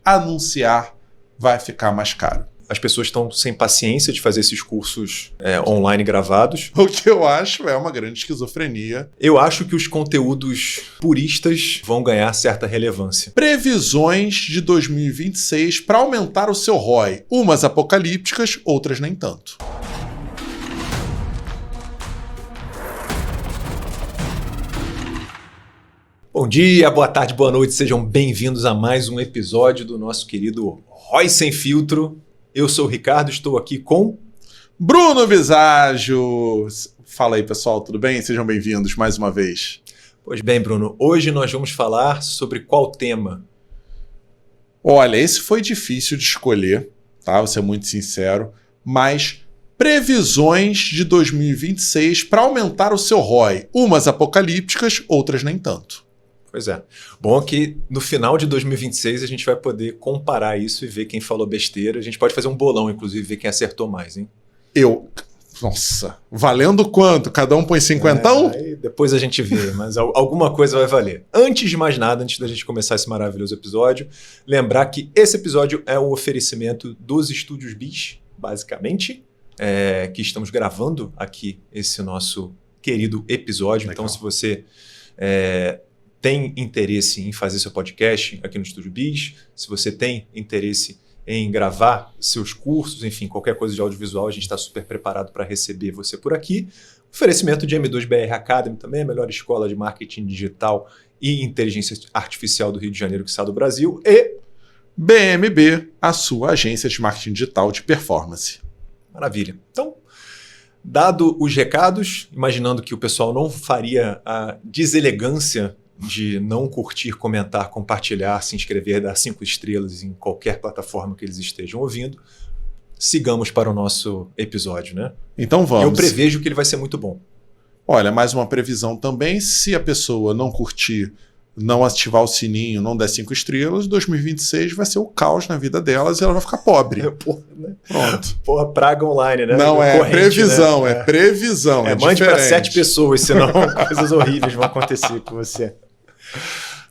anunciar vai ficar mais caro. As pessoas estão sem paciência de fazer esses cursos online gravados. O que eu acho é uma grande esquizofrenia. Eu acho que os conteúdos puristas vão ganhar certa relevância. Previsões de 2026 para aumentar o seu ROI. Umas apocalípticas, outras nem tanto. Bom dia, boa tarde, boa noite. Sejam bem-vindos a mais um episódio do nosso querido ROI Sem Filtro. Eu sou o Ricardo, estou aqui com... Bruno Visaggio. Fala aí, pessoal, tudo bem? Sejam bem-vindos mais uma vez. Pois bem, Bruno, hoje nós vamos falar sobre qual tema? Olha, esse foi difícil de escolher, tá? Vou ser muito sincero, mas previsões de 2026 para aumentar o seu ROI. Umas apocalípticas, outras nem tanto. Pois é. Bom que no final de 2026 a gente vai poder comparar isso e ver quem falou besteira. A gente pode fazer um bolão, inclusive, ver quem acertou mais, hein? Nossa, valendo quanto? Cada um põe 50? Aí depois a gente vê, mas alguma coisa vai valer. Antes de mais nada, antes da gente começar esse maravilhoso episódio, lembrar que esse episódio é um oferecimento dos Estúdios Bis, basicamente, que estamos gravando aqui esse nosso querido episódio. Legal. Então, se você tem interesse em fazer seu podcast aqui no Estúdio Bis, se você tem interesse em gravar seus cursos, enfim, qualquer coisa de audiovisual, a gente está super preparado para receber você por aqui. Oferecimento de M2BR Academy também, a melhor escola de marketing digital e inteligência artificial do Rio de Janeiro, que está do Brasil, e BMB, a sua agência de marketing digital de performance. Maravilha. Então, dado os recados, imaginando que o pessoal não faria a deselegância de não curtir, comentar, compartilhar, se inscrever, dar 5 estrelas em qualquer plataforma que eles estejam ouvindo, sigamos para o nosso episódio, né? Então vamos. Eu prevejo que ele vai ser muito bom. Olha, mais uma previsão também, se a pessoa não curtir, não ativar o sininho, não der 5 estrelas, 2026 vai ser o caos na vida delas e ela vai ficar pobre. Porra, né? Pronto. Porra, praga online, né? Não, previsão, né? Previsão. Mande para 7 pessoas, senão coisas horríveis vão acontecer com você.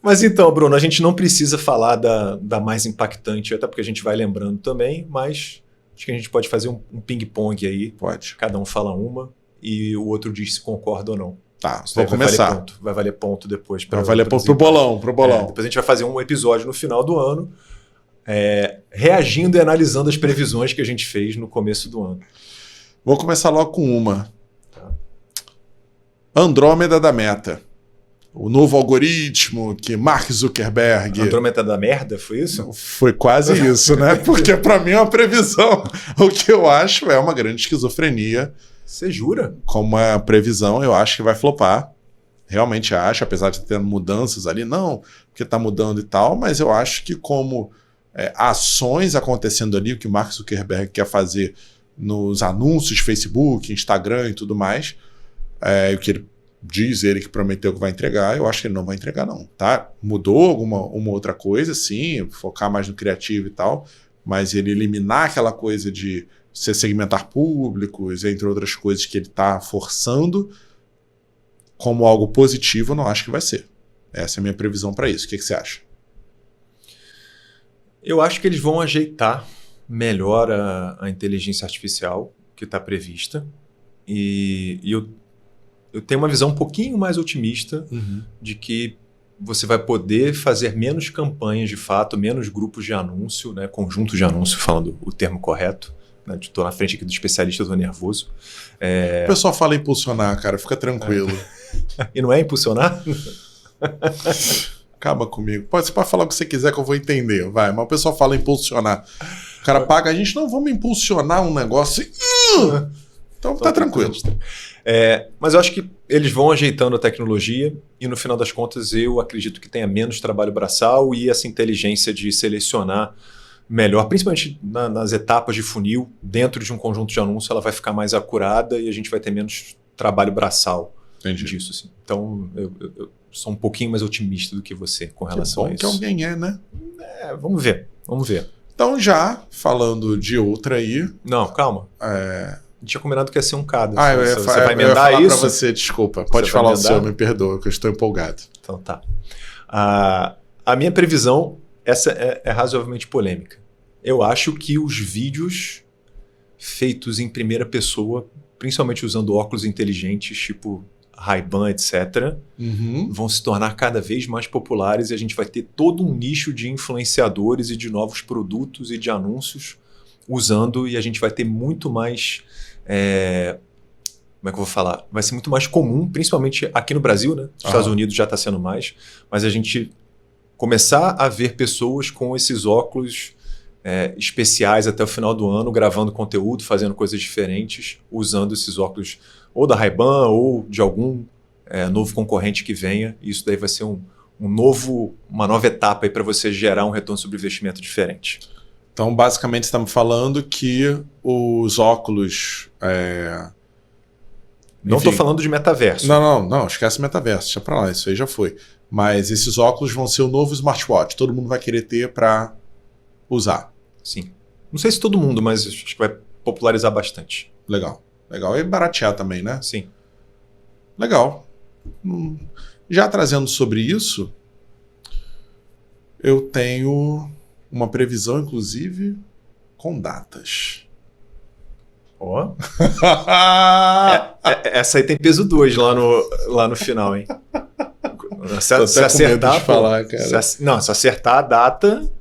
Mas então, Bruno, a gente não precisa falar da mais impactante, até porque a gente vai lembrando também, mas acho que a gente pode fazer um ping-pong aí. Pode. Cada um fala uma e o outro diz se concorda ou não. Tá, vou começar. Vai valer ponto depois. Vai valer ponto pro bolão. Depois a gente vai fazer um episódio no final do ano, reagindo e analisando as previsões que a gente fez no começo do ano. Vou começar logo com uma. Tá. Andrômeda da Meta. O novo algoritmo que Mark Zuckerberg... Andrômeda da merda, foi isso? Foi quase isso, né? Porque para mim é uma previsão. O que eu acho é uma grande esquizofrenia. Você jura? Como uma previsão, eu acho que vai flopar. Realmente acho, apesar de ter mudanças ali. Não, porque está mudando e tal, mas eu acho que como ações acontecendo ali, o que Mark Zuckerberg quer fazer nos anúncios, Facebook, Instagram e tudo mais, o que ele diz ele que prometeu que vai entregar, eu acho que ele não vai entregar não, tá? Mudou uma outra coisa, sim, focar mais no criativo e tal, mas ele eliminar aquela coisa de você segmentar públicos, entre outras coisas que ele está forçando, como algo positivo, eu não acho que vai ser. Essa é a minha previsão para isso. O que você acha? Eu acho que eles vão ajeitar melhor a inteligência artificial que está prevista e eu tenho uma visão um pouquinho mais otimista de que você vai poder fazer menos campanhas de fato, menos grupos de anúncio, né, conjuntos de anúncio, falando o termo correto. Né, estou na frente aqui do especialista, estou nervoso. O pessoal fala impulsionar, cara, fica tranquilo. E não é impulsionar? Acaba comigo. Você pode falar o que você quiser que eu vou entender, vai. Mas o pessoal fala impulsionar. O cara paga a gente, não, vamos impulsionar um negócio assim. Então tá tranquilo. Mas eu acho que eles vão ajeitando a tecnologia e no final das contas eu acredito que tenha menos trabalho braçal e essa inteligência de selecionar melhor, principalmente nas etapas de funil, dentro de um conjunto de anúncios ela vai ficar mais acurada e a gente vai ter menos trabalho braçal. Entendi. Disso. Assim. Então eu sou um pouquinho mais otimista do que você com relação a isso. Que alguém né? Vamos ver. Então já falando de outra aí... Não, calma. A gente tinha combinado que ia ser um cada. Você vai emendar isso? Para você, desculpa. Pode falar o seu, me perdoa, que eu estou empolgado. Então tá. A minha previsão essa é razoavelmente polêmica. Eu acho que os vídeos feitos em primeira pessoa, principalmente usando óculos inteligentes, tipo Ray-Ban, etc., vão se tornar cada vez mais populares e a gente vai ter todo um nicho de influenciadores e de novos produtos e de anúncios usando, e a gente vai ter muito mais... como é que eu vou falar? Vai ser muito mais comum, principalmente aqui no Brasil, né? Nos Estados Unidos já está sendo mais, mas a gente começar a ver pessoas com esses óculos especiais até o final do ano, gravando conteúdo, fazendo coisas diferentes, usando esses óculos ou da Ray-Ban ou de algum novo concorrente que venha. E isso daí vai ser uma nova etapa para você gerar um retorno sobre investimento diferente. Então, basicamente, estamos falando que os óculos... Não estou falando de metaverso. Não, esquece metaverso, deixa pra lá, isso aí já foi. Mas esses óculos vão ser o novo smartwatch, todo mundo vai querer ter para usar. Sim. Não sei se todo mundo, mas acho que vai popularizar bastante. Legal. E baratear também, né? Sim. Legal. Já trazendo sobre isso, eu tenho uma previsão, inclusive, com datas. Ó. Essa aí tem peso 2 lá no final, hein? Se acertar, falar, cara. Se acertar a data,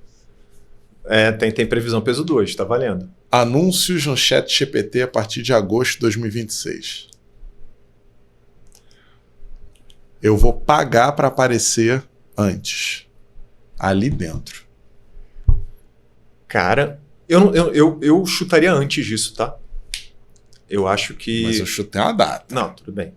tem previsão peso 2, tá valendo. Anúncios no ChatGPT a partir de agosto de 2026. Eu vou pagar para aparecer antes. Ali dentro. Cara, eu chutaria antes disso, tá? Eu acho que... Mas eu chutei uma data. Não, tudo bem.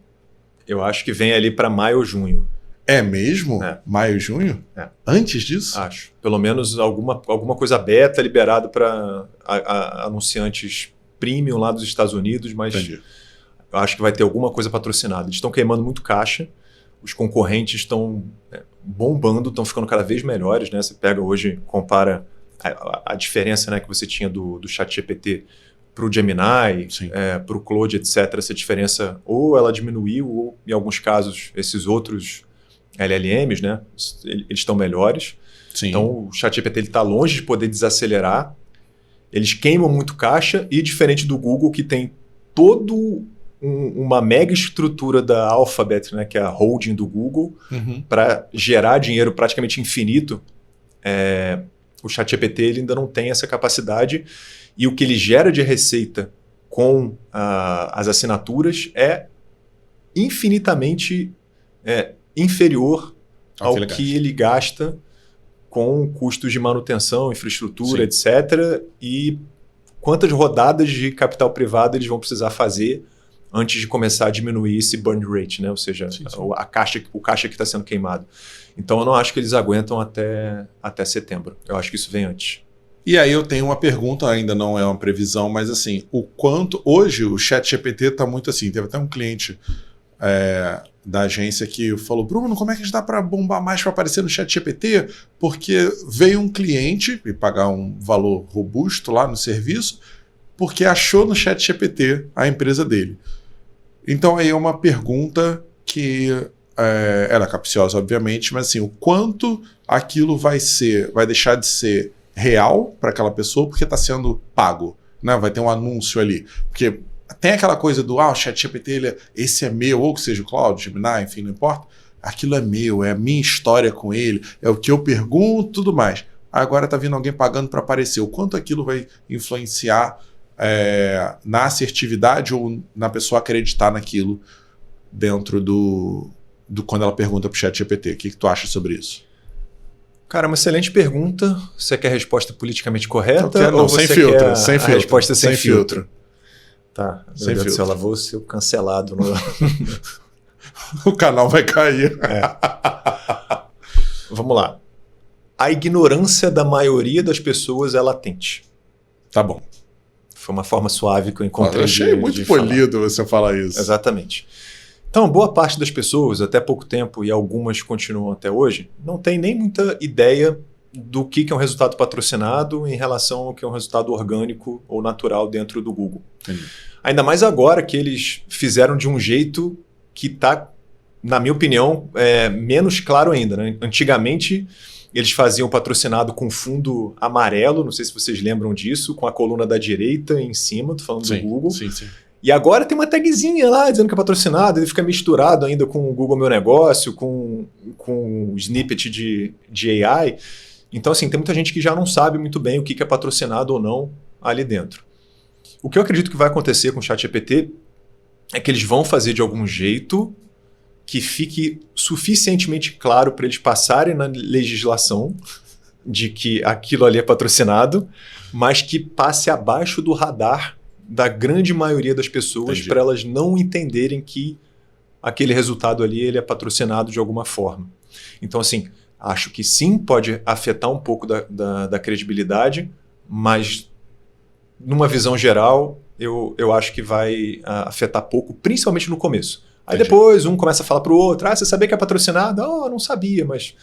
Eu acho que vem ali para maio ou junho. É mesmo? Maio, junho? Antes disso? Acho. Pelo menos alguma coisa beta liberada para anunciantes premium lá dos Estados Unidos, mas Entendi. Eu acho que vai ter alguma coisa patrocinada. Eles estão queimando muito caixa, os concorrentes estão bombando, estão ficando cada vez melhores, né? Você pega hoje, compara a diferença, né, que você tinha do ChatGPT para o Gemini, para o Claude, etc. Essa diferença ou ela diminuiu ou, em alguns casos, esses outros LLMs, né, eles estão melhores. Sim. Então, o ChatGPT está longe de poder desacelerar. Eles queimam muito caixa e, diferente do Google, que tem todo uma mega estrutura da Alphabet, né, que é a holding do Google, para gerar dinheiro praticamente infinito, o ChatGPT ele ainda não tem essa capacidade. E o que ele gera de receita com as assinaturas é infinitamente inferior ao que ele gasta com custos de manutenção, infraestrutura, etc. E quantas rodadas de capital privado eles vão precisar fazer antes de começar a diminuir esse burn rate, né? Ou seja, o caixa que está sendo queimado. Então eu não acho que eles aguentam até setembro. Eu acho que isso vem antes. E aí eu tenho uma pergunta, ainda não é uma previsão, mas assim, o quanto... Hoje o ChatGPT está muito assim, teve até um cliente da agência que falou, Bruno, como é que a gente dá para bombar mais para aparecer no ChatGPT? Porque veio um cliente e pagar um valor robusto lá no serviço, porque achou no ChatGPT a empresa dele. Então aí é uma pergunta que ela é capciosa, obviamente, mas assim, o quanto aquilo vai deixar de ser real para aquela pessoa porque está sendo pago, né? Vai ter um anúncio ali. Porque tem aquela coisa do o ChatGPT, esse é meu, ou que seja o Claude, Gemini, enfim, não importa. Aquilo é meu, é a minha história com ele, é o que eu pergunto, tudo mais. Agora está vindo alguém pagando para aparecer. O quanto aquilo vai influenciar na assertividade ou na pessoa acreditar naquilo dentro do quando ela pergunta para o ChatGPT. O que tu acha sobre isso? Cara, uma excelente pergunta. Você quer a resposta politicamente correta? Não, sem filtro. Sem filtro. Resposta sem filtro. Tá. Sem filtro. Ela vou ser cancelado. O canal vai cair. Vamos lá. A ignorância da maioria das pessoas é latente. Tá bom. Foi uma forma suave que eu encontrei. Eu achei muito polido você falar isso. Exatamente. Então, boa parte das pessoas, até pouco tempo, e algumas continuam até hoje, não tem nem muita ideia do que é um resultado patrocinado em relação ao que é um resultado orgânico ou natural dentro do Google. Entendi. Ainda mais agora que eles fizeram de um jeito que está na minha opinião, é menos claro ainda, né? Antigamente, eles faziam patrocinado com fundo amarelo, não sei se vocês lembram disso, com a coluna da direita em cima, tô falando do Google. Sim. E agora tem uma tagzinha lá dizendo que é patrocinado, ele fica misturado ainda com o Google Meu Negócio, com o snippet de AI. Então, assim, tem muita gente que já não sabe muito bem o que é patrocinado ou não ali dentro. O que eu acredito que vai acontecer com o ChatGPT é que eles vão fazer de algum jeito que fique suficientemente claro para eles passarem na legislação de que aquilo ali é patrocinado, mas que passe abaixo do radar da grande maioria das pessoas para elas não entenderem que aquele resultado ali ele é patrocinado de alguma forma. Então, assim, acho que sim, pode afetar um pouco da credibilidade, mas numa visão geral, eu acho que vai afetar pouco, principalmente no começo. Aí depois um começa a falar para o outro, você sabia que é patrocinado? Não sabia, mas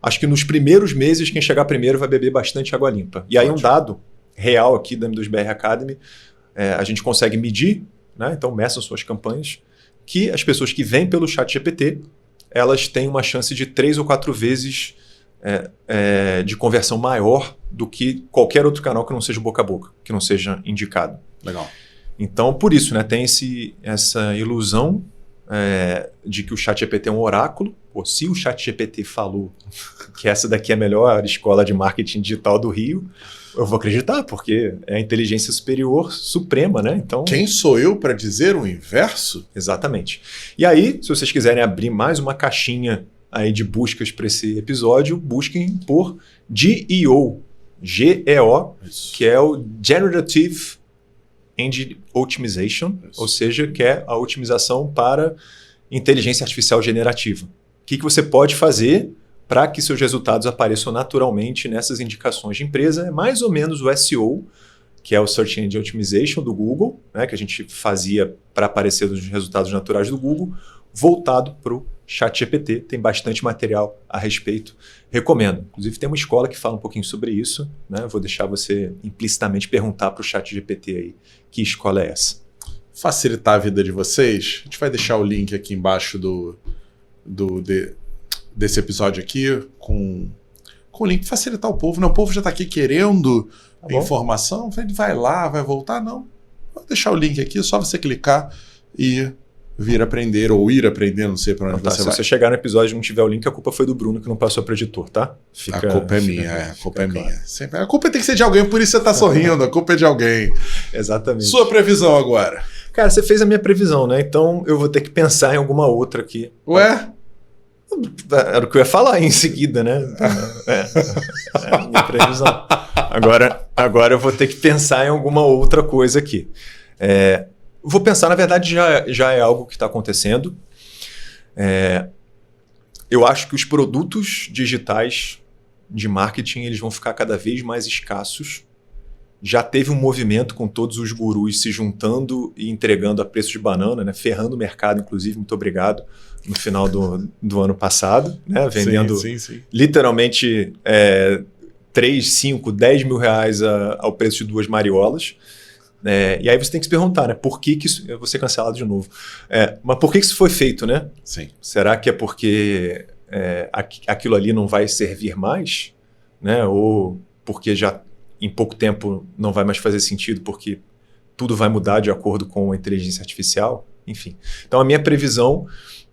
acho que nos primeiros meses quem chegar primeiro vai beber bastante água limpa. E aí um dado real aqui da M2BR Academy, a gente consegue medir, né? Então meçam suas campanhas, que as pessoas que vêm pelo ChatGPT, elas têm uma chance de 3 ou 4 vezes de conversão maior do que qualquer outro canal que não seja boca a boca, que não seja indicado. Legal. Então, por isso, né, tem essa ilusão de que o ChatGPT é um oráculo. Pô, se o ChatGPT falou que essa daqui é a melhor escola de marketing digital do Rio, eu vou acreditar, porque é a inteligência superior suprema, né? Então, quem sou eu para dizer o inverso? Exatamente. E aí, se vocês quiserem abrir mais uma caixinha aí de buscas para esse episódio, busquem por GEO, G-E-O, que é o Generative Engine Optimization, ou seja, que é a otimização para inteligência artificial generativa. O que você pode fazer para que seus resultados apareçam naturalmente nessas indicações de empresa? É mais ou menos o SEO, que é o Search Engine Optimization do Google, né, que a gente fazia para aparecer nos resultados naturais do Google, voltado para o ChatGPT. Tem bastante material a respeito. Recomendo. Inclusive, tem uma escola que fala um pouquinho sobre isso, né? Vou deixar você implicitamente perguntar para o ChatGPT aí que escola é essa. Facilitar a vida de vocês, a gente vai deixar o link aqui embaixo desse episódio aqui com o link. Facilitar o povo, né? O povo já está aqui querendo informação, vai lá, vai voltar, não. Vou deixar o link aqui, é só você clicar e vir aprender ou ir aprender, não sei para onde você vai. Se você chegar no episódio e não tiver o link, a culpa foi do Bruno que não passou para o editor, tá? A culpa é minha, a culpa é minha. Sempre. A culpa tem que ser de alguém, por isso você está sorrindo, a culpa é de alguém. Exatamente. Sua previsão agora? Cara, você fez a minha previsão, né? Então eu vou ter que pensar em alguma outra aqui. Ué? Era o que eu ia falar em seguida, né? É a minha previsão. Agora eu vou ter que pensar em alguma outra coisa aqui. Vou pensar, na verdade, já é algo que está acontecendo. Eu acho que os produtos digitais de marketing eles vão ficar cada vez mais escassos. Já teve um movimento com todos os gurus se juntando e entregando a preço de banana, né? Ferrando o mercado, inclusive, muito obrigado, no final do ano passado, né? Vendendo sim. literalmente 3, 5, 10 mil reais ao preço de 2 mariolas. E aí você tem que se perguntar, né? Por que isso... Eu vou ser cancelado de novo. Mas por que isso foi feito, né? Sim. Será que é porque aquilo ali não vai servir mais? Né? Ou porque já em pouco tempo não vai mais fazer sentido porque tudo vai mudar de acordo com a inteligência artificial? Enfim. Então a minha previsão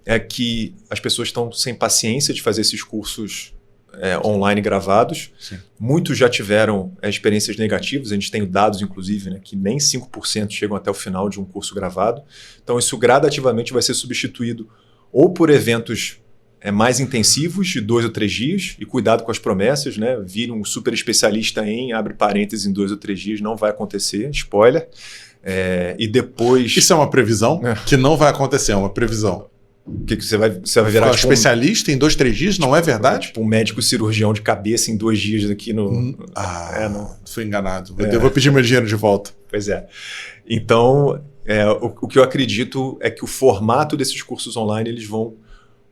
é que as pessoas estão sem paciência de fazer esses cursos online gravados. Sim. Muitos já tiveram experiências negativas, a gente tem dados, inclusive, né, que nem 5% chegam até o final de um curso gravado. Então isso gradativamente vai ser substituído ou por eventos mais intensivos, de 2 ou 3 dias, e cuidado com as promessas, né? Vire um super especialista abre parênteses, em 2 ou 3 dias, não vai acontecer, spoiler. E depois... Isso é uma previsão que não vai acontecer, é uma previsão. O que você vai virar tipo, especialista em 2, 3 dias? Não é verdade? Tipo um médico cirurgião de cabeça em 2 dias aqui no... não. Fui enganado. Eu vou pedir meu dinheiro de volta. Pois é. Então, o que eu acredito é que o formato desses cursos online eles vão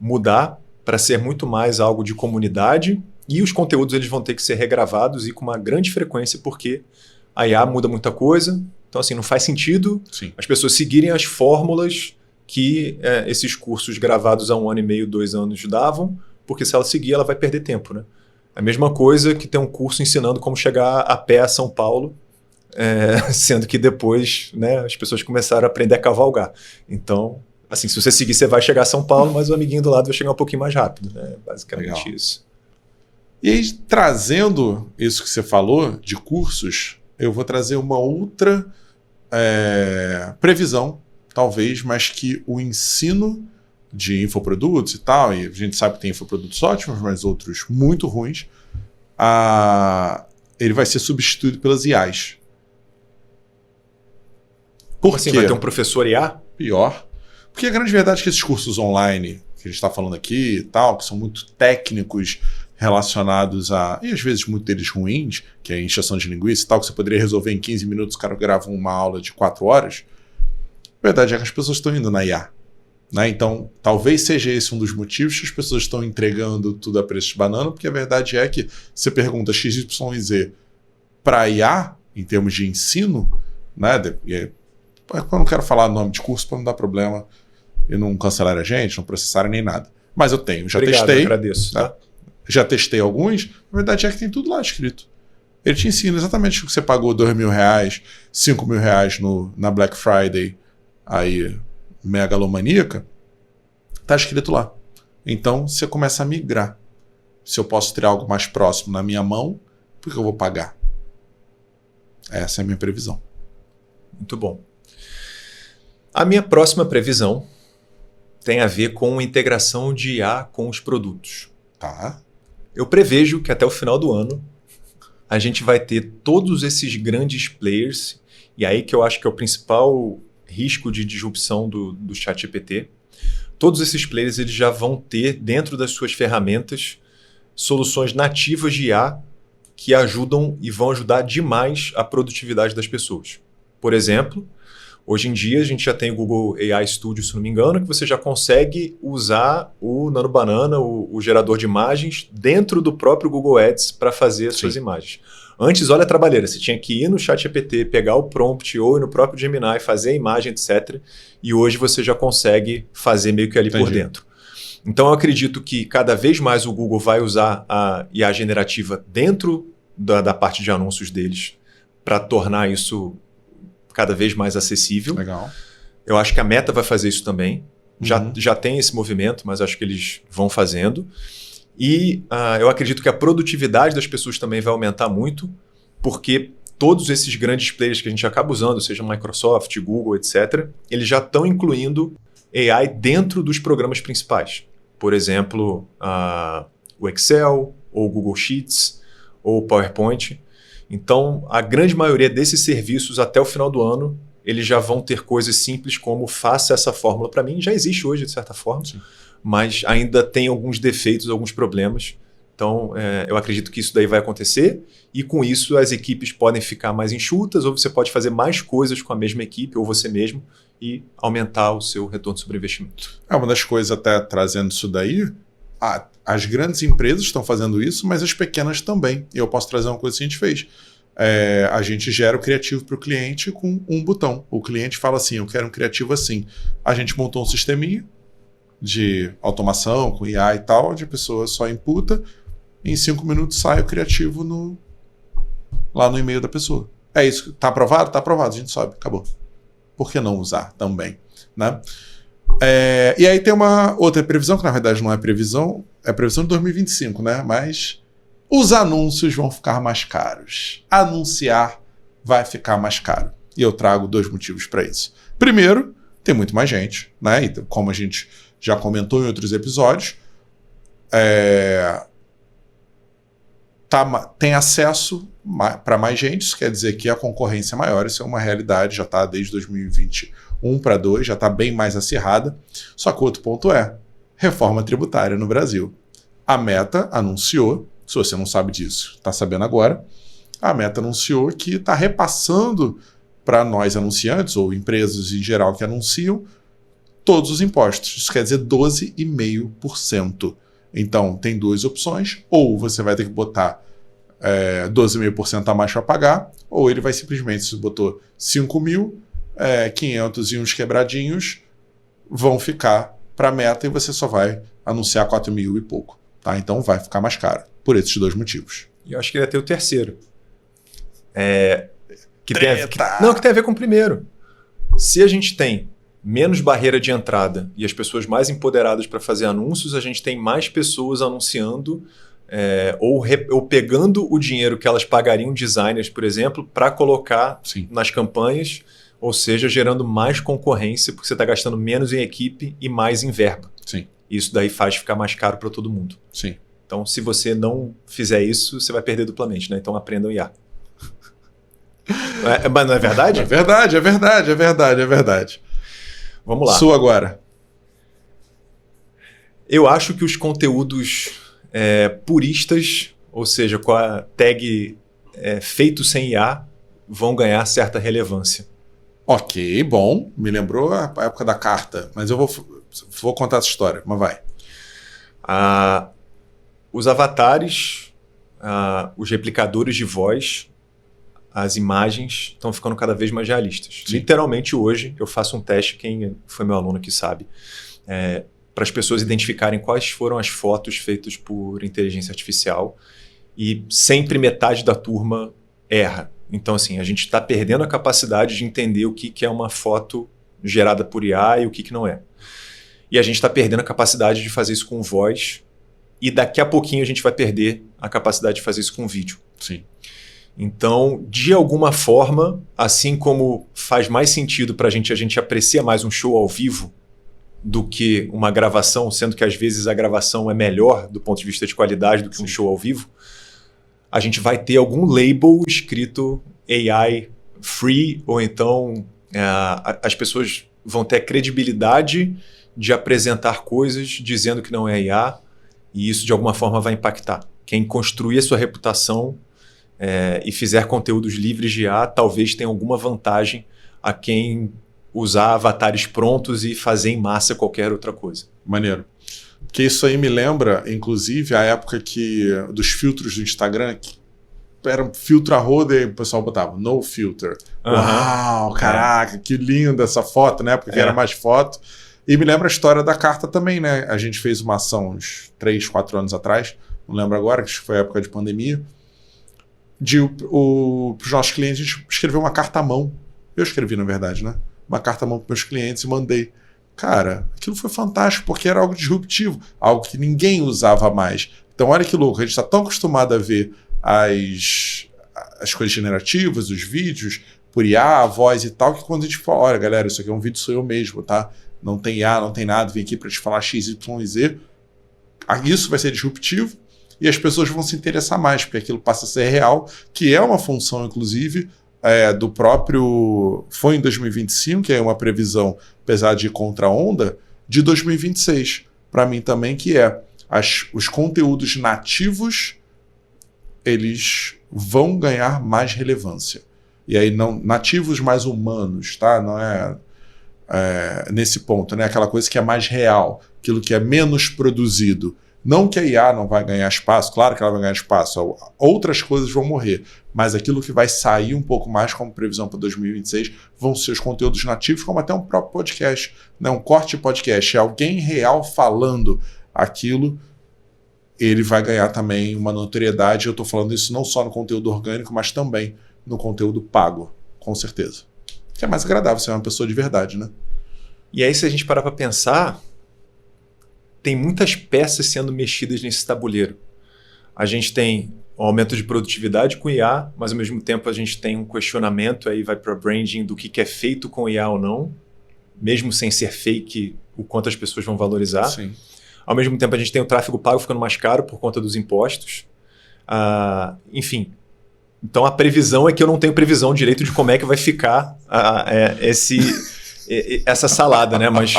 mudar para ser muito mais algo de comunidade e os conteúdos eles vão ter que ser regravados e com uma grande frequência porque a IA muda muita coisa. Então, assim, não faz sentido as pessoas seguirem as fórmulas que esses cursos gravados há 1 ano e meio, 2 anos davam, porque se ela seguir, ela vai perder tempo, né? A mesma coisa que ter um curso ensinando como chegar a pé a São Paulo, sendo que depois, né, as pessoas começaram a aprender a cavalgar. Então, assim, se você seguir, você vai chegar a São Paulo, mas o amiguinho do lado vai chegar um pouquinho mais rápido, né? Basicamente Legal. isso. E aí, trazendo isso que você falou de cursos, eu vou trazer uma outra previsão, talvez, mas que o ensino de infoprodutos e tal, e a gente sabe que tem infoprodutos ótimos, mas outros muito ruins, ele vai ser substituído pelas IAs. Por Assim, quê? vai ter um professor IA? Pior. Porque a grande verdade é que esses cursos online que a gente está falando aqui e tal, que são muito técnicos relacionados e às vezes muito deles ruins, que é a encheção de linguiça e tal, que você poderia resolver em 15 minutos, o cara grava uma aula de 4 horas. A verdade é que as pessoas estão indo na IA. Né? Então, talvez seja esse um dos motivos que as pessoas estão entregando tudo a preço de banana, porque a verdade é que você pergunta X, Y e Z para IA, em termos de ensino, né? Eu não quero falar nome de curso para não dar problema e não cancelar a gente, não processarem nem nada. Mas eu tenho, já Obrigado, testei. agradeço. Né? Tá? Já testei alguns, a verdade é que tem tudo lá escrito. Ele te ensina exatamente o que você pagou R$2.000, R$5.000 na Black Friday, aí megalomaníaca, tá escrito lá. Então você começa a migrar. Se eu posso ter algo mais próximo na minha mão, por que eu vou pagar? Essa é a minha previsão. Muito bom. A minha próxima previsão tem a ver com integração de IA com os produtos. Tá. Eu prevejo que até o final do ano a gente vai ter todos esses grandes players, e aí que eu acho que é o principal risco de disrupção do ChatGPT. Todos esses players eles já vão ter dentro das suas ferramentas soluções nativas de IA que ajudam e vão ajudar demais a produtividade das pessoas. Por exemplo, hoje em dia a gente já tem o Google AI Studio, se não me engano, que você já consegue usar o Nano Banana, o gerador de imagens, dentro do próprio Google Ads para fazer as suas imagens. Antes, olha a trabalheira, você tinha que ir no ChatGPT, pegar o prompt ou ir no próprio Gemini, fazer a imagem, etc. E hoje você já consegue fazer meio que ali por dentro. Então eu acredito que cada vez mais o Google vai usar a IA generativa dentro da parte de anúncios deles para tornar isso cada vez mais acessível. Legal. Eu acho que a Meta vai fazer isso também. Já tem esse movimento, mas acho que eles vão fazendo. E eu acredito que a produtividade das pessoas também vai aumentar muito, porque todos esses grandes players que a gente acaba usando, seja Microsoft, Google, etc., eles já estão incluindo AI dentro dos programas principais. Por exemplo, o Excel, ou o Google Sheets, ou o PowerPoint. Então, a grande maioria desses serviços, até o final do ano, eles já vão ter coisas simples como faça essa fórmula para mim. Já existe hoje, de certa forma, mas ainda tem alguns defeitos, alguns problemas. Então, eu acredito que isso daí vai acontecer e com isso as equipes podem ficar mais enxutas ou você pode fazer mais coisas com a mesma equipe ou você mesmo e aumentar o seu retorno sobre investimento. Uma das coisas até trazendo isso daí, as grandes empresas estão fazendo isso, mas as pequenas também. E eu posso trazer uma coisa que a gente fez. A gente gera o criativo para o cliente com um botão. O cliente fala assim, eu quero um criativo assim. A gente montou um sisteminha de automação com IA e tal, onde a pessoa só imputa, em 5 minutos sai o criativo lá no e-mail da pessoa. É isso. Tá aprovado? Tá aprovado. A gente sobe. Acabou. Por que não usar também? Né? E aí tem uma outra previsão, que na verdade não é previsão, é previsão de 2025, né? Mas os anúncios vão ficar mais caros. Anunciar vai ficar mais caro. E eu trago 2 motivos para isso. Primeiro, tem muito mais gente, né? E como a gente já comentou em outros episódios, tem acesso para mais gente, isso quer dizer que a concorrência é maior, isso é uma realidade, já está desde 2021 para 2, já está bem mais acirrada. Só que o outro ponto é reforma tributária no Brasil. A Meta anunciou, se você não sabe disso, está sabendo agora, a Meta anunciou que está repassando para nós anunciantes, ou empresas em geral que anunciam, todos os impostos. Isso quer dizer 12,5%. Então, tem 2 opções. Ou você vai ter que botar 12,5% a mais para pagar, ou ele vai simplesmente, se botou 5 mil, 500 e uns quebradinhos, vão ficar para meta e você só vai anunciar 4 mil e pouco. Tá? Então vai ficar mais caro, por esses 2 motivos. E eu acho que ele ia ter o terceiro. Que tem a ver com o primeiro. Se a gente tem menos barreira de entrada e as pessoas mais empoderadas para fazer anúncios, a gente tem mais pessoas anunciando ou pegando o dinheiro que elas pagariam designers, por exemplo, para colocar nas campanhas, ou seja, gerando mais concorrência, porque você está gastando menos em equipe e mais em verba. Sim. Isso daí faz ficar mais caro para todo mundo. Sim. Então, se você não fizer isso, você vai perder duplamente, né? Então, aprendam IA. Mas não é verdade? É verdade. Vamos lá. Sua agora. Eu acho que os conteúdos puristas, ou seja, com a tag feito sem IA, vão ganhar certa relevância. Ok, bom. Me lembrou a época da carta, mas eu vou contar essa história, mas vai. Os avatares, os replicadores de voz, as imagens estão ficando cada vez mais realistas. Sim. Literalmente hoje eu faço um teste, quem foi meu aluno que sabe, para as pessoas identificarem quais foram as fotos feitas por inteligência artificial e sempre metade da turma erra. Então, assim, a gente está perdendo a capacidade de entender o que é uma foto gerada por IA e o que não é. E a gente está perdendo a capacidade de fazer isso com voz e daqui a pouquinho a gente vai perder a capacidade de fazer isso com vídeo. Sim. Então, de alguma forma, assim como faz mais sentido para a gente aprecia mais um show ao vivo do que uma gravação, sendo que às vezes a gravação é melhor do ponto de vista de qualidade do que um show ao vivo, a gente vai ter algum label escrito AI free, ou então as pessoas vão ter a credibilidade de apresentar coisas dizendo que não é IA, e isso de alguma forma vai impactar. Quem construir a sua reputação e fizer conteúdos livres de IA, talvez tenha alguma vantagem a quem usar avatares prontos e fazer em massa qualquer outra coisa. Maneiro. Porque isso aí me lembra, inclusive, a época dos filtros do Instagram, que era um filtro a roda e o pessoal botava no filter. Uau, caraca, que linda essa foto, né? Porque era mais foto. E me lembra a história da carta também, né? A gente fez uma ação uns 3, 4 anos atrás, não lembro agora, que foi a época de pandemia, para os nossos clientes, a gente escreveu uma carta à mão. Eu escrevi, na verdade, né? Uma carta à mão para meus clientes e mandei. Cara, aquilo foi fantástico, porque era algo disruptivo, algo que ninguém usava mais. Então, olha que louco, a gente está tão acostumado a ver as coisas generativas, os vídeos, por IA, a voz e tal, que quando a gente fala, olha, galera, isso aqui é um vídeo, sou eu mesmo, tá? Não tem IA, não tem nada, vim aqui para te falar X, Y e Z. Isso vai ser disruptivo e as pessoas vão se interessar mais, porque aquilo passa a ser real, que é uma função, inclusive, do próprio... Foi em 2025, que é uma previsão, apesar de ir contra a onda, de 2026, para mim também, que os conteúdos nativos, eles vão ganhar mais relevância. E aí, não nativos mais humanos, tá? Não nesse ponto, né? Aquela coisa que é mais real, aquilo que é menos produzido. Não que a IA não vai ganhar espaço, claro que ela vai ganhar espaço, outras coisas vão morrer, mas aquilo que vai sair um pouco mais como previsão para 2026 vão ser os conteúdos nativos, como até um próprio podcast, né? Um corte de podcast, é alguém real falando aquilo, ele vai ganhar também uma notoriedade. Eu estou falando isso não só no conteúdo orgânico, mas também no conteúdo pago, com certeza. Que é mais agradável ser uma pessoa de verdade, né? E aí, se a gente parar para pensar, tem muitas peças sendo mexidas nesse tabuleiro. A gente tem um aumento de produtividade com IA, mas ao mesmo tempo a gente tem um questionamento, aí vai para branding do que é feito com IA ou não, mesmo sem ser fake, o quanto as pessoas vão valorizar. Sim. Ao mesmo tempo a gente tem o tráfego pago ficando mais caro por conta dos impostos. Enfim, então a previsão é que eu não tenho previsão direito de como é que vai ficar essa salada, né? Mas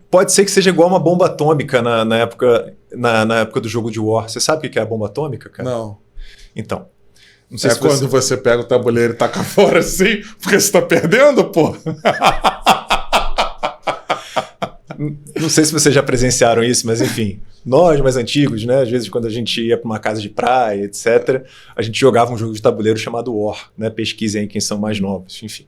pode ser que seja igual uma bomba atômica na época do jogo de War. Você sabe o que é a bomba atômica, cara? Não. Então, não sei se quando você pega o tabuleiro e taca fora assim, porque você está perdendo, pô. Não sei se vocês já presenciaram isso, mas enfim, nós mais antigos, né? Às vezes quando a gente ia para uma casa de praia, etc., a gente jogava um jogo de tabuleiro chamado War, né? Pesquisem aí quem são mais novos, enfim.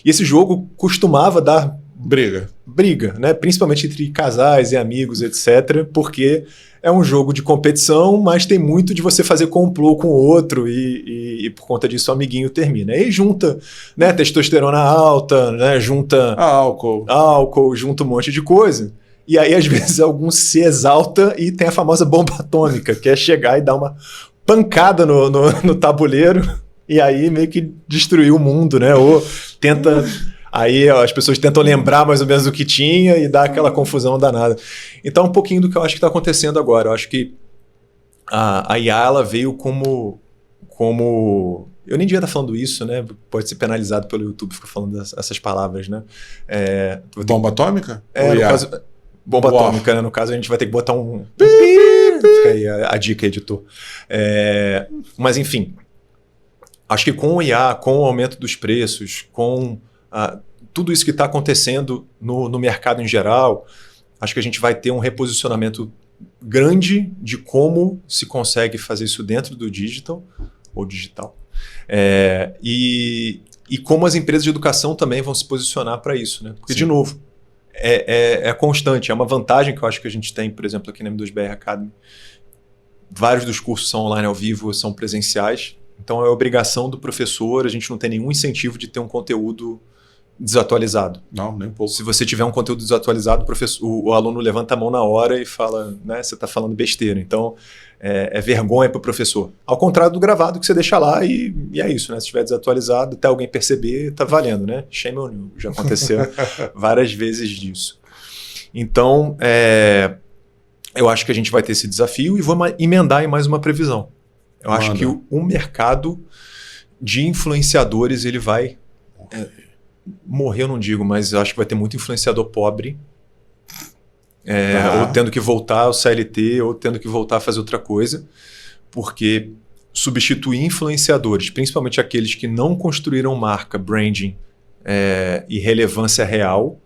E esse jogo costumava dar briga, né? Principalmente entre casais e amigos, etc. Porque é um jogo de competição, mas tem muito de você fazer complô com o outro e por conta disso o amiguinho termina. E junta, né, testosterona alta, né, junta álcool, junta um monte de coisa. E aí, às vezes, algum se exalta e tem a famosa bomba atômica, que é chegar e dar uma pancada no tabuleiro e aí meio que destruir o mundo, né? Ou tenta... Aí as pessoas tentam lembrar mais ou menos o que tinha e dá aquela confusão danada. Então, um pouquinho do que eu acho que está acontecendo agora. Eu acho que a IA ela veio como... Eu nem devia estar falando isso, né? Pode ser penalizado pelo YouTube ficar falando essas palavras, né? Bomba atômica? No caso, bomba atômica, né? No caso, a gente vai ter que botar um... Fica aí a dica, editor. Mas, enfim... Acho que com o IA, com o aumento dos preços, com tudo isso que está acontecendo no mercado em geral, acho que a gente vai ter um reposicionamento grande de como se consegue fazer isso dentro do digital, ou digital. E como as empresas de educação também vão se posicionar para isso. Né? Porque, de novo, é constante. É uma vantagem que eu acho que a gente tem, por exemplo, aqui na M2BR Academy. Vários dos cursos são online ao vivo, são presenciais. Então é obrigação do professor, a gente não tem nenhum incentivo de ter um conteúdo desatualizado. Não, nem um pouco. Se você tiver um conteúdo desatualizado, o aluno levanta a mão na hora e fala, né, você está falando besteira. Então é vergonha para o professor. Ao contrário do gravado que você deixa lá e é isso, né? Se estiver desatualizado, até alguém perceber, está valendo, né? Shame on you. Já aconteceu várias vezes disso. Então, eu acho que a gente vai ter esse desafio e vou emendar em mais uma previsão. Eu acho que o mercado de influenciadores ele vai morrer, eu não digo, mas eu acho que vai ter muito influenciador pobre, ou tendo que voltar ao CLT, ou tendo que voltar a fazer outra coisa, porque substituir influenciadores, principalmente aqueles que não construíram marca, branding e relevância real,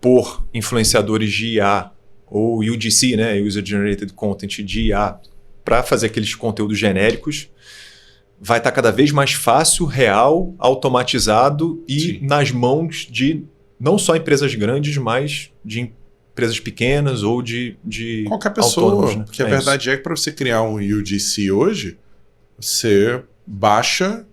por influenciadores de IA, ou UGC, né, User Generated Content de IA, para fazer aqueles conteúdos genéricos, vai estar cada vez mais fácil, real, automatizado e nas mãos de não só empresas grandes, mas de empresas pequenas ou de qualquer pessoa. Né? Porque a verdade é que para você criar um UGC hoje, você baixa,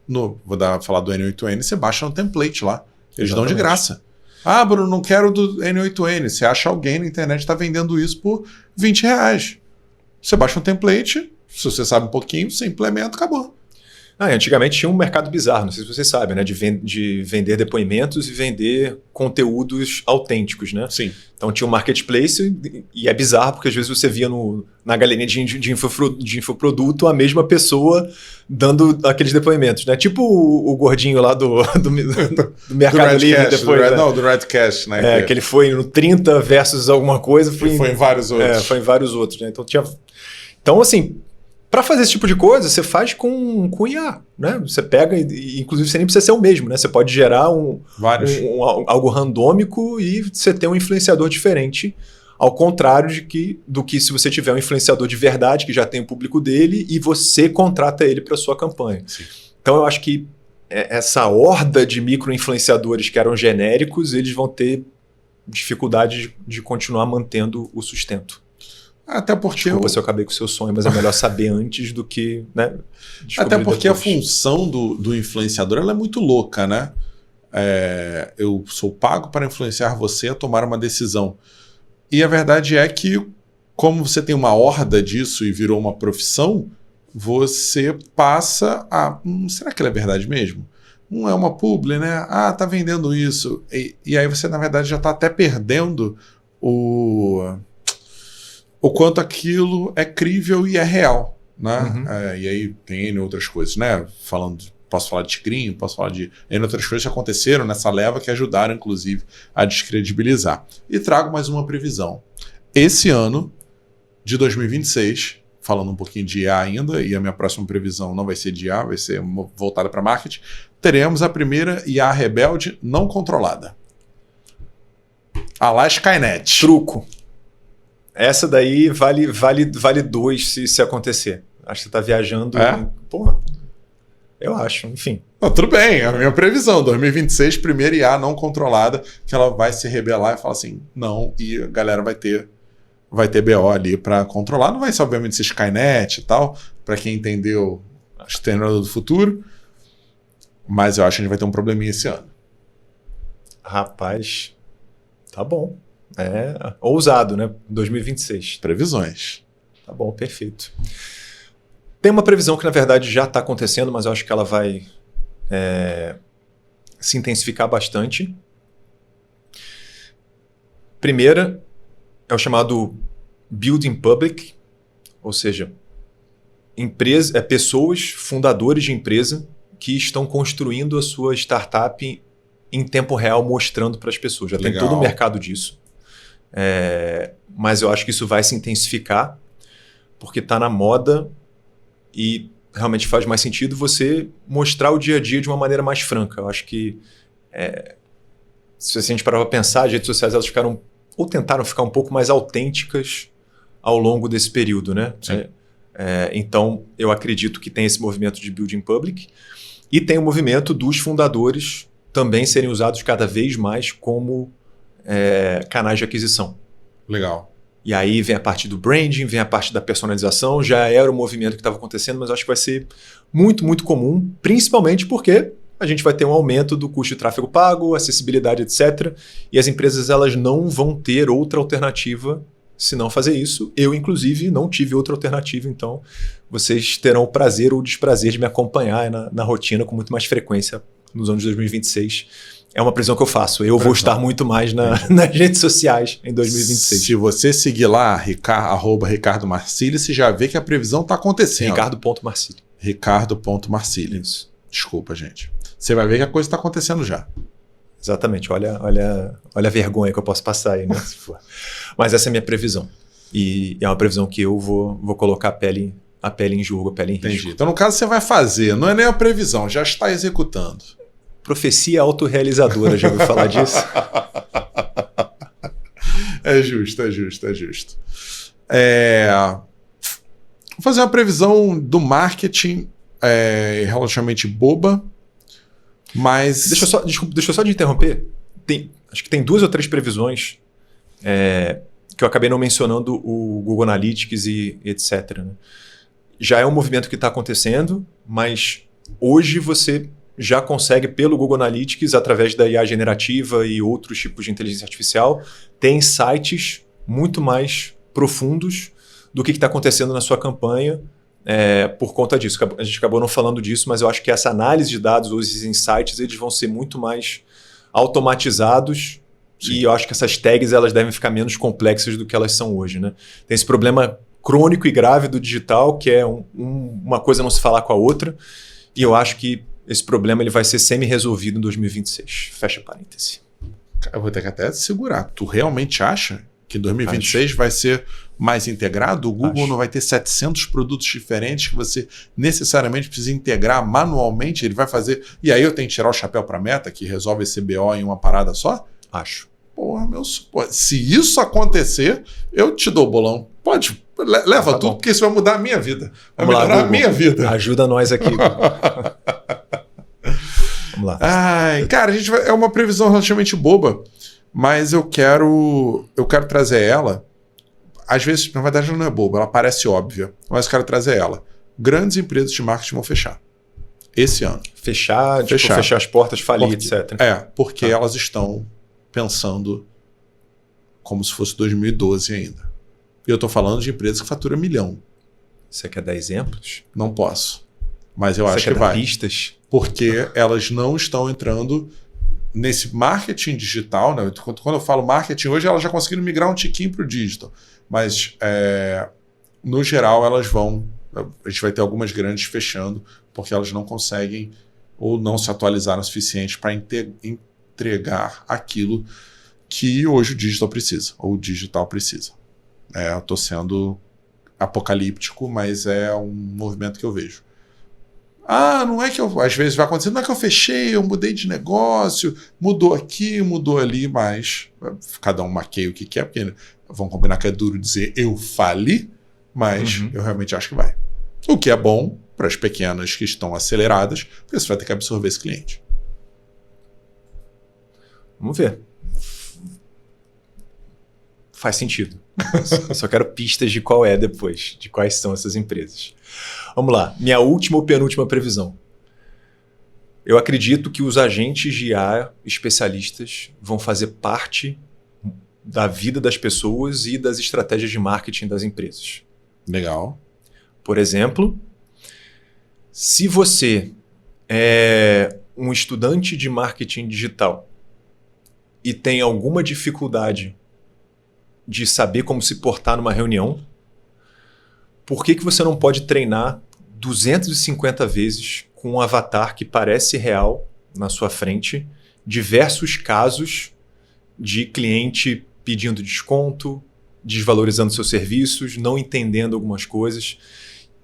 falar do N8N, você baixa no template lá. Eles dão de graça. Ah, Bruno, não quero do N8N. Você acha alguém na internet que está vendendo isso por R$20. Você baixa um template, se você sabe um pouquinho, você implementa, acabou. Antigamente tinha um mercado bizarro, não sei se vocês sabem, né? De vender depoimentos e vender conteúdos autênticos, né? Sim. Então tinha um marketplace e é bizarro porque às vezes você via na galeria de infoproduto a mesma pessoa dando aqueles depoimentos, né? Tipo o gordinho lá do Mercado Livre depois. Do Redcast, né? Que ele foi no 30 versus alguma coisa. Foi em vários outros. Foi em vários outros, né? Então assim... Para fazer esse tipo de coisa, você faz com IA, né? Você pega e inclusive você nem precisa ser o mesmo, né? Você pode gerar algo randômico e você ter um influenciador diferente, ao contrário do que se você tiver um influenciador de verdade que já tem o público dele e você contrata ele para sua campanha. Sim. Então eu acho que essa horda de micro-influenciadores que eram genéricos, eles vão ter dificuldade de continuar mantendo o sustento. Até porque Desculpa se eu acabei com o seu sonho, mas é melhor saber antes do que... Né, até porque depois. A função do influenciador ela é muito louca, né? Eu sou pago para influenciar você a tomar uma decisão. E a verdade é que, como você tem uma horda disso e virou uma profissão, você passa a... será que ela é verdade mesmo? Não é uma publi, né? Ah, tá vendendo isso. E aí você, na verdade, já está até perdendo o quanto aquilo é crível e é real, né? Uhum. E aí tem N outras coisas, né? Posso falar de tigrinho, posso falar de N outras coisas que aconteceram nessa leva que ajudaram, inclusive, a descredibilizar. E trago mais uma previsão. Esse ano de 2026, falando um pouquinho de IA ainda, e a minha próxima previsão não vai ser de IA, vai ser voltada para marketing, teremos a primeira IA rebelde não controlada. A lá Skynet. Truco. Essa daí vale 2 se acontecer. Acho que você tá viajando. Porra. Eu acho, enfim. Não, tudo bem, é a minha previsão. 2026, primeira IA não controlada, que ela vai se rebelar e falar assim, não, e a galera vai ter BO ali para controlar. Não vai ser, obviamente, ser Skynet e tal, para quem entendeu Exterminador do Futuro, mas eu acho que a gente vai ter um probleminha esse ano. Rapaz, tá bom. É ousado, né? 2026. Previsões. Tá bom, perfeito. Tem uma previsão que, na verdade, já está acontecendo, mas eu acho que ela vai se intensificar bastante. Primeira é o chamado Building Public, ou seja, pessoas, fundadores de empresa, que estão construindo a sua startup em tempo real, mostrando para as pessoas. Já tem todo o mercado disso. Mas eu acho que isso vai se intensificar, porque está na moda e realmente faz mais sentido você mostrar o dia a dia de uma maneira mais franca. Eu acho que, se a gente parar para pensar, as redes sociais elas ficaram, ou tentaram ficar um pouco mais autênticas ao longo desse período, né? Então, eu acredito que tem esse movimento de Building Public e tem o movimento dos fundadores também serem usados cada vez mais como canais de aquisição. Legal. E aí vem a parte do branding, vem a parte da personalização, já era o movimento que estava acontecendo, mas eu acho que vai ser muito, muito comum, principalmente porque a gente vai ter um aumento do custo de tráfego pago, acessibilidade, etc. E as empresas elas não vão ter outra alternativa se não fazer isso. Eu, inclusive, não tive outra alternativa, então vocês terão o prazer ou o desprazer de me acompanhar na rotina com muito mais frequência nos anos de 2026. É uma previsão que eu faço. Eu vou estar muito mais nas redes sociais em 2026. Se você seguir lá, @Ricardo Marcílio, você já vê que a previsão está acontecendo. Ricardo.Marcílio. Ricardo.Marcílio. Isso. Desculpa, gente. Você vai ver que a coisa está acontecendo já. Exatamente. Olha a vergonha que eu posso passar aí, né? Mas essa é a minha previsão. E é uma previsão que eu vou colocar a pele em jogo, a pele em risco. Então, no caso, você vai fazer. Não é nem a previsão, já está executando. Profecia autorrealizadora, já ouviu falar disso? É justo. Vou fazer uma previsão do marketing relativamente boba, mas... Deixa eu só te interromper. Acho que tem 2 ou 3 previsões que eu acabei não mencionando, o Google Analytics e etc. Né? Já é um movimento que está acontecendo, mas hoje você já consegue, pelo Google Analytics, através da IA generativa e outros tipos de inteligência artificial, ter insights muito mais profundos do que está acontecendo na sua campanha por conta disso. A gente acabou não falando disso, mas eu acho que essa análise de dados, ou esses insights, eles vão ser muito mais automatizados. Sim. E eu acho que essas tags elas devem ficar menos complexas do que elas são hoje. Né? Tem esse problema crônico e grave do digital, que é uma coisa não se falar com a outra, e eu acho que esse problema ele vai ser semi-resolvido em 2026. Fecha parêntese. Eu vou ter que até segurar. Tu realmente acha que 2026 vai ser mais integrado? O Google não vai ter 700 produtos diferentes que você necessariamente precisa integrar manualmente? Ele vai fazer... E aí eu tenho que tirar o chapéu para a Meta, que resolve esse BO em uma parada só? Acho. Porra, se isso acontecer, eu te dou o bolão. Pode, leva tudo, porque isso vai mudar a minha vida. Vai melhorar a minha vida. Ajuda nós aqui. Vamos lá. Ai, cara, é uma previsão relativamente boba, mas eu quero trazer ela. Às vezes, na verdade, ela não é boba, ela parece óbvia, mas eu quero trazer ela. Grandes empresas de marketing vão fechar esse ano. Fechar as portas, falir, etc. Porque elas estão pensando como se fosse 2012 ainda. E eu estou falando de empresas que faturam 1 milhão. Você quer dar exemplos? Não posso. Mas eu acho que vai. Pistas? Porque elas não estão entrando nesse marketing digital. Né? Quando eu falo marketing hoje, elas já conseguiram migrar um tiquinho para o digital. Mas, no geral, elas vão... A gente vai ter algumas grandes fechando porque elas não conseguem ou não se atualizaram o suficiente para entregar aquilo que hoje o digital precisa, ou o digital precisa. Eu estou sendo apocalíptico, mas é um movimento que eu vejo. Não é que às vezes vai acontecer, não é que eu fechei, eu mudei de negócio, mudou aqui, mudou ali, mas cada um maqueia o que quer, porque vão combinar que é duro dizer eu fali, mas eu realmente acho que vai. O que é bom, para as pequenas que estão aceleradas, porque você vai ter que absorver esse cliente. Vamos ver. Faz sentido. Eu só quero pistas de qual é depois, de quais são essas empresas. Vamos lá. Minha última ou penúltima previsão. Eu acredito que os agentes de IA especialistas vão fazer parte da vida das pessoas e das estratégias de marketing das empresas. Legal. Por exemplo, se você é um estudante de marketing digital e tem alguma dificuldade de saber como se portar numa reunião, por que você não pode treinar 250 vezes com um avatar que parece real na sua frente, diversos casos de cliente pedindo desconto, desvalorizando seus serviços, não entendendo algumas coisas.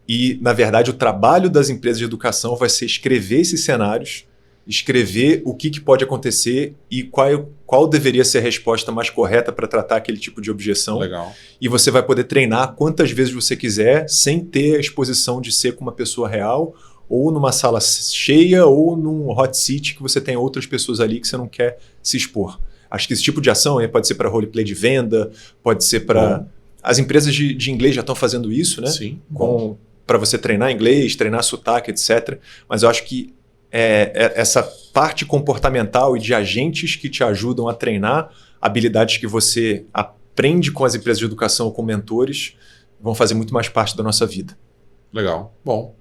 E, na verdade, o trabalho das empresas de educação vai ser escrever esses cenários, escrever o que pode acontecer e qual deveria ser a resposta mais correta para tratar aquele tipo de objeção. Legal. E você vai poder treinar quantas vezes você quiser, sem ter a exposição de ser com uma pessoa real, ou numa sala cheia, ou num hot seat que você tem outras pessoas ali que você não quer se expor. Acho que esse tipo de ação pode ser para roleplay de venda, pode ser para... As empresas de inglês já estão fazendo isso, né? Sim. Para você treinar inglês, treinar sotaque, etc. Mas eu acho que essa parte comportamental e de agentes que te ajudam a treinar habilidades que você aprende com as empresas de educação ou com mentores vão fazer muito mais parte da nossa vida. Legal. Bom.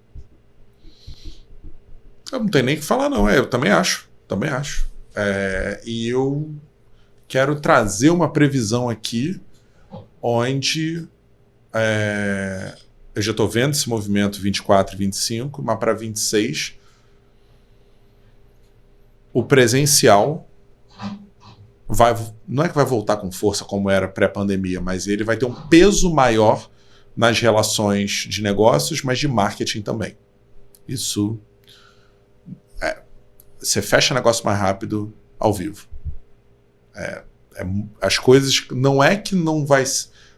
Eu não tenho nem o que falar, não. Eu também acho. E eu quero trazer uma previsão aqui onde eu já estou vendo esse movimento 24 e 25, mas para 26 o presencial não é que vai voltar com força como era pré-pandemia, mas ele vai ter um peso maior nas relações de negócios, mas de marketing também. Isso você fecha negócio mais rápido ao vivo. As coisas não é que não vai,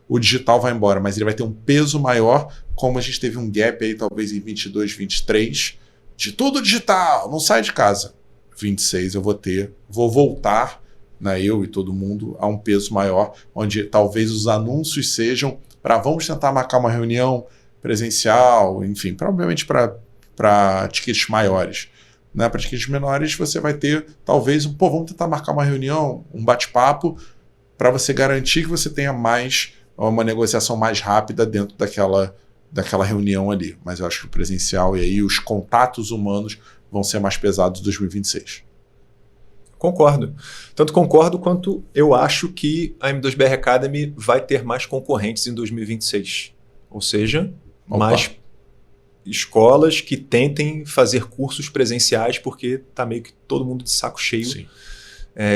o digital vai embora, mas ele vai ter um peso maior, como a gente teve um gap aí talvez em 22, 23, de tudo digital, não sai de casa. 26 eu vou voltar, né, eu e todo mundo, a um peso maior, onde talvez os anúncios sejam para vamos tentar marcar uma reunião presencial, enfim, provavelmente para tickets maiores. Né? Para tickets menores você vai ter talvez vamos tentar marcar uma reunião, um bate-papo, para você garantir que você tenha uma negociação mais rápida dentro daquela reunião ali. Mas eu acho que o presencial e aí os contatos humanos vão ser mais pesados em 2026. Concordo. Tanto concordo quanto eu acho que a M2BR Academy vai ter mais concorrentes em 2026. Ou seja, mais escolas que tentem fazer cursos presenciais, porque está meio que todo mundo de saco cheio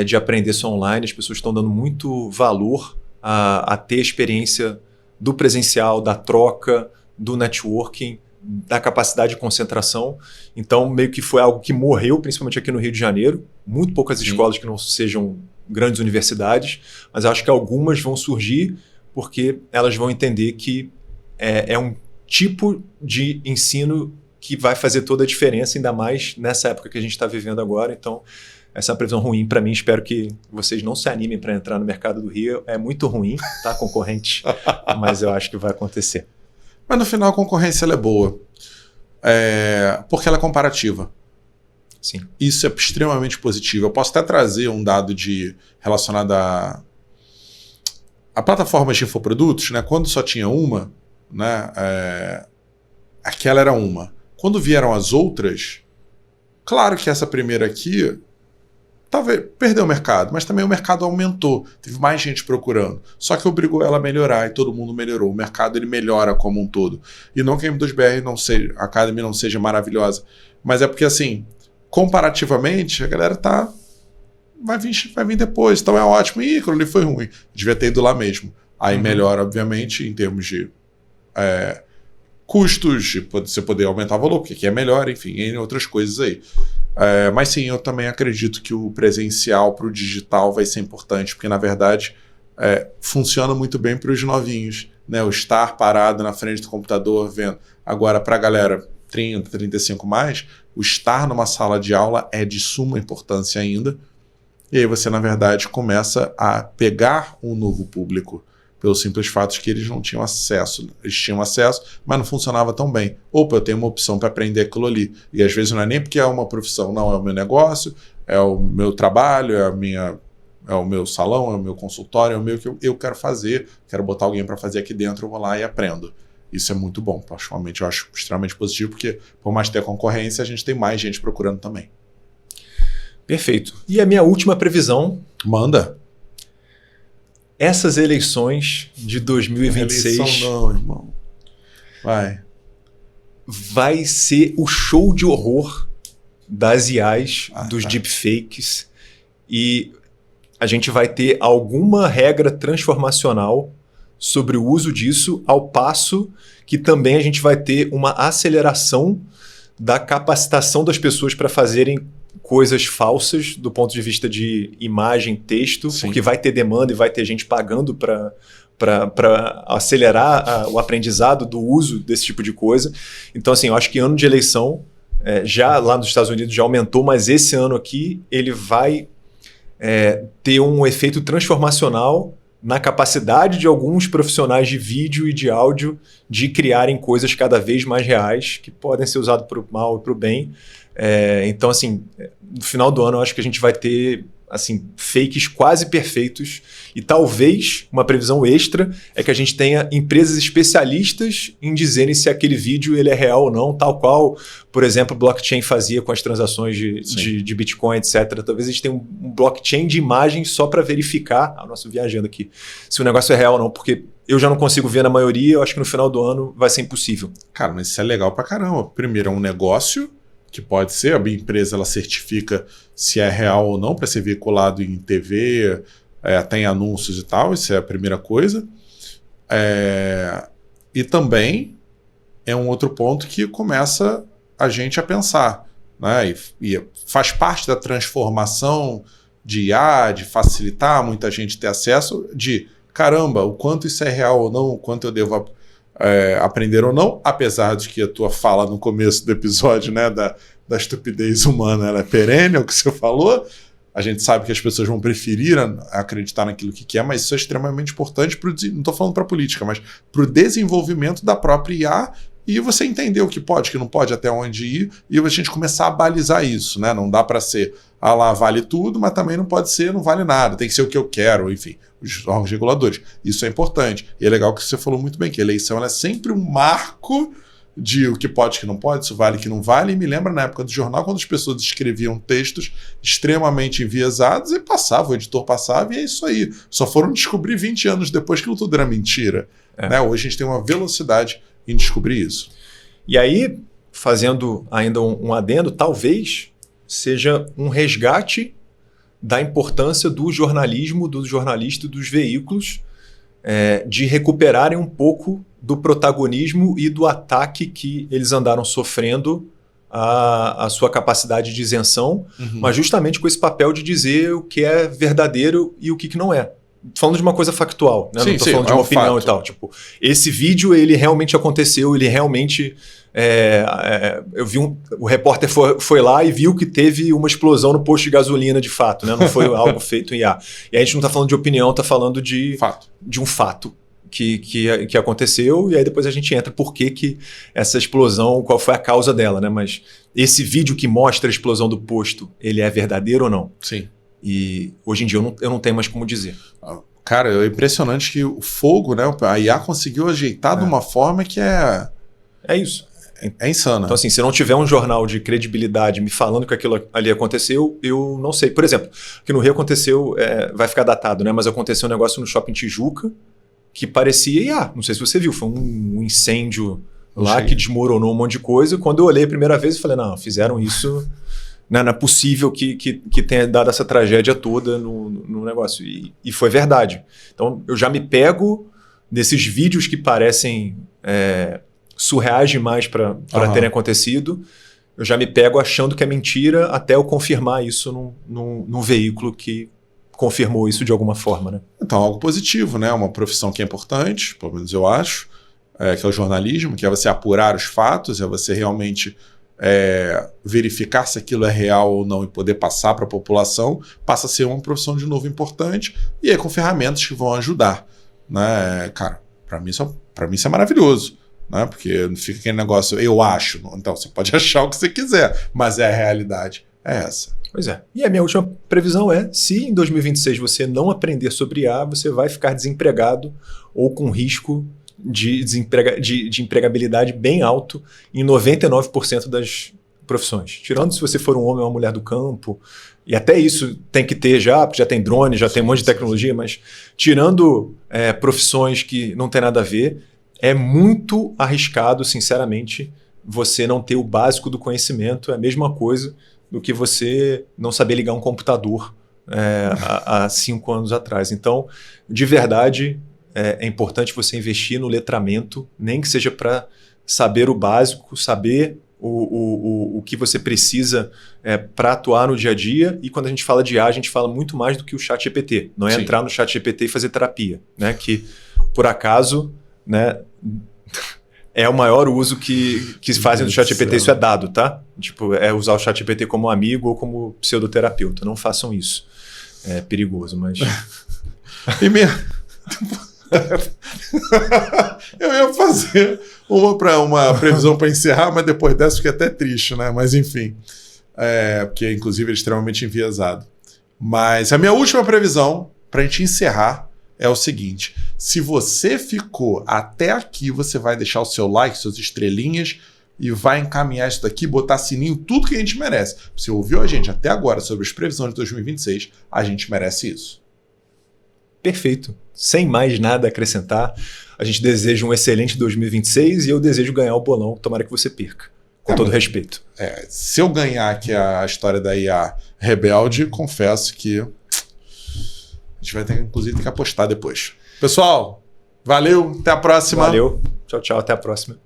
de aprender só online. As pessoas estão dando muito valor a ter a experiência do presencial, da troca, do networking, da capacidade de concentração. Então, meio que foi algo que morreu, principalmente aqui no Rio de Janeiro. Muito poucas escolas que não sejam grandes universidades, mas acho que algumas vão surgir porque elas vão entender que é um tipo de ensino que vai fazer toda a diferença, ainda mais nessa época que a gente está vivendo agora. Então, essa é uma previsão ruim para mim. Espero que vocês não se animem para entrar no mercado do Rio. É muito ruim, tá, concorrente? Mas eu acho que vai acontecer. Mas no final a concorrência ela é boa. Porque ela é comparativa. Sim. Isso é extremamente positivo. Eu posso até trazer um dado relacionado a plataformas de infoprodutos, né? Quando só tinha uma, né? Aquela era uma. Quando vieram as outras, claro que essa primeira aqui talvez perdeu o mercado, mas também o mercado aumentou. Teve mais gente procurando. Só que obrigou ela a melhorar e todo mundo melhorou. O mercado ele melhora como um todo. E não que a M2BR a Academy não seja maravilhosa, mas é porque assim, comparativamente, a galera vai vir depois. Então é ótimo. Ih, aquilo ali foi ruim. Devia ter ido lá mesmo. Aí melhora, obviamente, em termos de custos, de você poder aumentar o valor, porque aqui é melhor, enfim, em outras coisas aí. Mas sim, eu também acredito que o presencial para o digital vai ser importante, porque na verdade funciona muito bem para os novinhos, né? O estar parado na frente do computador vendo. Agora, para a galera 30, 35 mais, o estar numa sala de aula é de suma importância ainda. E aí você, na verdade, começa a pegar um novo público, pelo simples fato de que eles não tinham acesso. Eles tinham acesso, mas não funcionava tão bem. Opa, eu tenho uma opção para aprender aquilo ali. E às vezes não é nem porque é uma profissão, não, é o meu negócio, é o meu trabalho, é o meu salão, é o meu consultório, é o meu que eu quero fazer, quero botar alguém para fazer aqui dentro, eu vou lá e aprendo. Isso é muito bom, particularmente eu acho extremamente positivo, porque por mais ter concorrência, a gente tem mais gente procurando também. Perfeito. E a minha última previsão... Manda. Essas eleições de 2026... Eleição não, irmão. Vai ser o show de horror das IAs, dos deepfakes, e a gente vai ter alguma regra transformacional sobre o uso disso, ao passo que também a gente vai ter uma aceleração da capacitação das pessoas para fazerem coisas falsas do ponto de vista de imagem, texto, Sim. porque vai ter demanda e vai ter gente pagando para acelerar o aprendizado do uso desse tipo de coisa. Então, assim, eu acho que ano de eleição, já lá nos Estados Unidos já aumentou, mas esse ano aqui ele vai ter um efeito transformacional na capacidade de alguns profissionais de vídeo e de áudio de criarem coisas cada vez mais reais, que podem ser usadas para o mal e para o bem. Então, assim, no final do ano eu acho que a gente vai ter assim, fakes quase perfeitos, e talvez uma previsão extra é que a gente tenha empresas especialistas em dizerem se aquele vídeo ele é real ou não, tal qual, por exemplo, o blockchain fazia com as transações de Bitcoin, etc. Talvez a gente tenha um blockchain de imagens só para verificar, nossa, viajando aqui, se o negócio é real ou não, porque eu já não consigo ver na maioria, eu acho que no final do ano vai ser impossível. Cara, mas isso é legal pra caramba. Primeiro, é um negócio que pode ser, a empresa ela certifica se é real ou não para ser veiculado em TV, tem anúncios e tal, isso é a primeira coisa. E também é um outro ponto que começa a gente a pensar, né? E faz parte da transformação de IA, de facilitar muita gente ter acesso, de caramba, o quanto isso é real ou não, o quanto eu devo aprender ou não, apesar de que a tua fala no começo do episódio, né, da estupidez humana, ela é perene, é o que você falou. A gente sabe que as pessoas vão preferir acreditar naquilo que quer, mas isso é extremamente importante não estou falando para a política, mas para o desenvolvimento da própria IA, e você entender o que pode, o que não pode, até onde ir, e a gente começar a balizar isso, né? Não dá para ser, lá vale tudo, mas também não pode ser, não vale nada, tem que ser o que eu quero, enfim, os órgãos reguladores. Isso é importante. E é legal que você falou muito bem, que a eleição ela é sempre um marco de o que pode, o que não pode, isso vale, o que não vale. E me lembra na época do jornal, quando as pessoas escreviam textos extremamente enviesados e o editor passava, e é isso aí. Só foram descobrir 20 anos depois que tudo era mentira. Né? Hoje a gente tem uma velocidade em descobrir isso. E aí, fazendo ainda um adendo, talvez seja um resgate da importância do jornalismo, do jornalista e dos veículos de recuperarem um pouco do protagonismo e do ataque que eles andaram sofrendo à sua capacidade de isenção, mas justamente com esse papel de dizer o que é verdadeiro e o que não é. Falando de uma coisa factual, né? Não estou falando de uma opinião fato. E tal. Tipo, esse vídeo ele realmente aconteceu, ele realmente... eu vi o repórter foi lá e viu que teve uma explosão no posto de gasolina de fato, né? Não foi algo feito em IA. E a gente não está falando de opinião, está falando de um fato que aconteceu, e aí depois a gente entra por que essa explosão, qual foi a causa dela, né? Mas esse vídeo que mostra a explosão do posto, ele é verdadeiro ou não? Sim. E hoje em dia eu não tenho mais como dizer. Cara, é impressionante que o fogo, né? A IA conseguiu ajeitar de uma forma que é isso. É insana. Então, assim, se não tiver um jornal de credibilidade me falando que aquilo ali aconteceu, eu não sei. Por exemplo, que no Rio aconteceu, vai ficar datado, né? Mas aconteceu um negócio no Shopping Tijuca que parecia, não sei se você viu, foi um incêndio lá que desmoronou um monte de coisa. Quando eu olhei a primeira vez, eu falei, não, fizeram isso... Não é possível que tenha dado essa tragédia toda no negócio. E foi verdade. Então, eu já me pego desses vídeos que parecem surreais demais para terem acontecido. Eu já me pego achando que é mentira até eu confirmar isso num veículo que confirmou isso de alguma forma. Né? Então, algo positivo, né? Uma profissão que é importante, pelo menos eu acho. que é o jornalismo, que é você apurar os fatos, é você realmente verificar se aquilo é real ou não e poder passar para a população, passa a ser uma profissão de novo importante, e aí com ferramentas que vão ajudar. Né? Cara, para mim isso é maravilhoso. Né? Porque não fica aquele negócio, eu acho. Então, você pode achar o que você quiser, mas a realidade é essa. Pois é. E a minha última previsão é, se em 2026 você não aprender sobre IA, você vai ficar desempregado ou com risco de empregabilidade bem alto em 99% das profissões. Tirando se você for um homem ou uma mulher do campo, e até isso tem que ter já, porque já tem drone, já tem um monte de tecnologia, mas tirando profissões que não tem nada a ver, é muito arriscado, sinceramente, você não ter o básico do conhecimento. É a mesma coisa do que você não saber ligar um computador há 5 anos atrás. Então, de verdade, é importante você investir no letramento, nem que seja para saber o básico, saber o que você precisa para atuar no dia a dia. E quando a gente fala de IA, a gente fala muito mais do que o ChatGPT. Não é entrar no ChatGPT e fazer terapia, né? Que, por acaso, né, é o maior uso que fazem do ChatGPT. Isso é dado, tá? Tipo, é usar o ChatGPT como amigo ou como pseudoterapeuta. Não façam isso. É perigoso, mas... E eu ia fazer uma previsão para encerrar, mas depois dessa fiquei até triste, né? Mas enfim, porque inclusive é extremamente enviesado. Mas a minha última previsão para a gente encerrar é o seguinte: se você ficou até aqui, você vai deixar o seu like, suas estrelinhas e vai encaminhar isso daqui, botar sininho, tudo que a gente merece. Você ouviu a gente até agora sobre as previsões de 2026, a gente merece isso. Perfeito. Sem mais nada a acrescentar, a gente deseja um excelente 2026 e eu desejo ganhar o bolão. Tomara que você perca. Com todo respeito. Se eu ganhar aqui a história da IA Rebelde, confesso que a gente vai ter, inclusive, que apostar depois. Pessoal, valeu, até a próxima. Valeu, tchau, tchau, até a próxima.